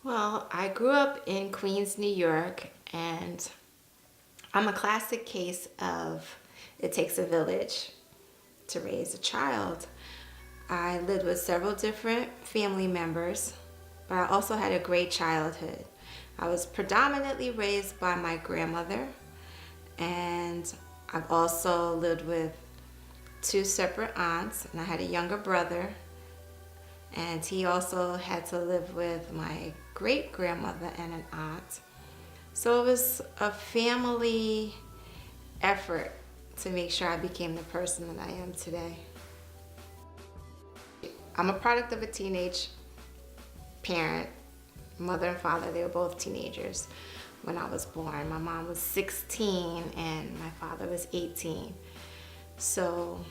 Well, I grew up in Queens, New York, and I'm a classic case of it takes a village to raise a child. I lived with several different family members, but I also had a great childhood. I was predominantly raised by my grandmother, and I've also lived with two separate aunts, and I had a younger brother, and he also had to live with my great grandmother and an aunt. So it was a family effort to make sure I became the person that I am today. I'm a product of a teenage parent. Mother and father, they were both teenagers when I was born. My mom was 16 and my father was 18. So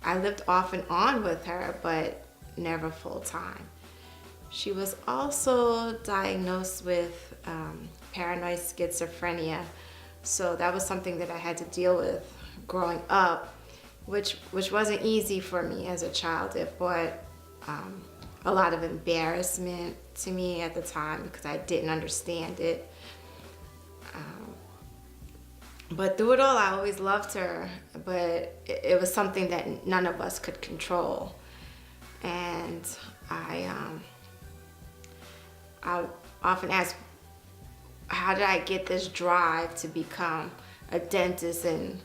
I lived off and on with her, but never full time. She was also diagnosed with paranoid schizophrenia. So that was something that I had to deal with growing up, which wasn't easy for me as a child. It brought a lot of embarrassment to me at the time because I didn't understand it. But through it all, I always loved her, but it was something that none of us could control. And I often ask, how did I get this drive to become a dentist? And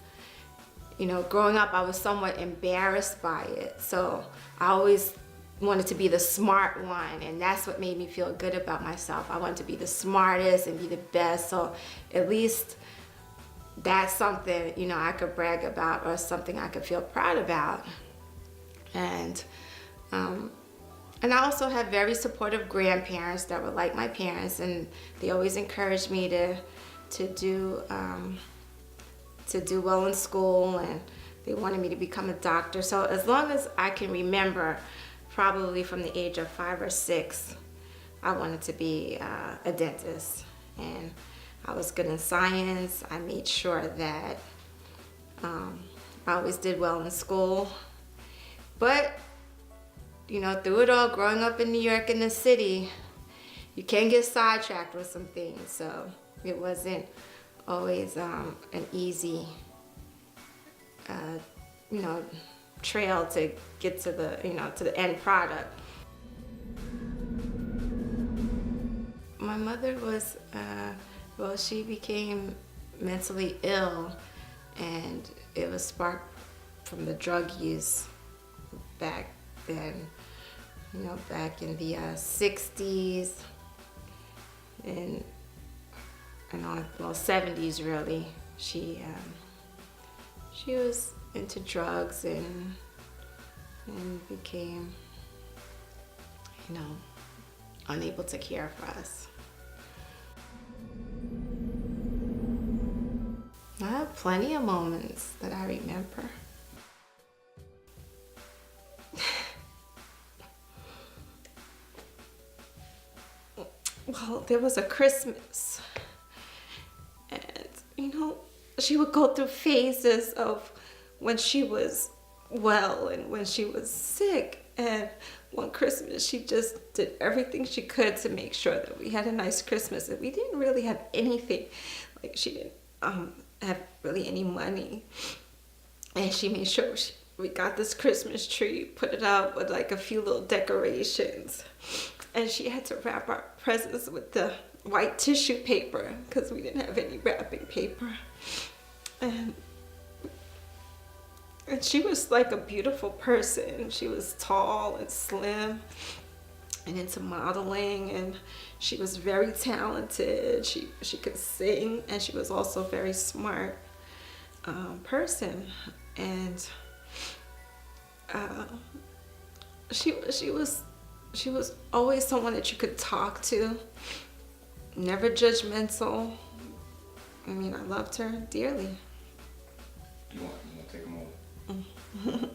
you know, growing up, I was somewhat embarrassed by it. So I always wanted to be the smart one, and that's what made me feel good about myself. I wanted to be the smartest and be the best. So at least that's something, you know, I could brag about or something I could feel proud about. And I also had very supportive grandparents that were like my parents, and they always encouraged me to do well in school, and they wanted me to become a doctor. So as long as I can remember, probably from the age of 5 or 6, I wanted to be a dentist. And I was good in science. I made sure that I always did well in school. But, you know, through it all, growing up in New York in the city, you can get sidetracked with some things. So it wasn't always an easy, you know, trail to get to the, you know, to the end product. My mother was, well, she became mentally ill, and it was sparked from the drug use back then, you know, back in the 60s and on, well, 70s really. She was into drugs and became, you know, unable to care for us. I have plenty of moments that I remember. Well, there was a Christmas, and you know, she would go through phases of when she was well and when she was sick. And one Christmas, she just did everything she could to make sure that we had a nice Christmas. And we didn't really have anything. Like, she didn't have really any money. And she made sure we got this Christmas tree, put it up with like a few little decorations. And she had to wrap our presents with the white tissue paper because we didn't have any wrapping paper. And she was like a beautiful person. She was tall and slim and into modeling, and she was very talented. She could sing, and she was also a very smart person. And she was always someone that you could talk to, never judgmental. I mean, I loved her dearly. You want to take them over?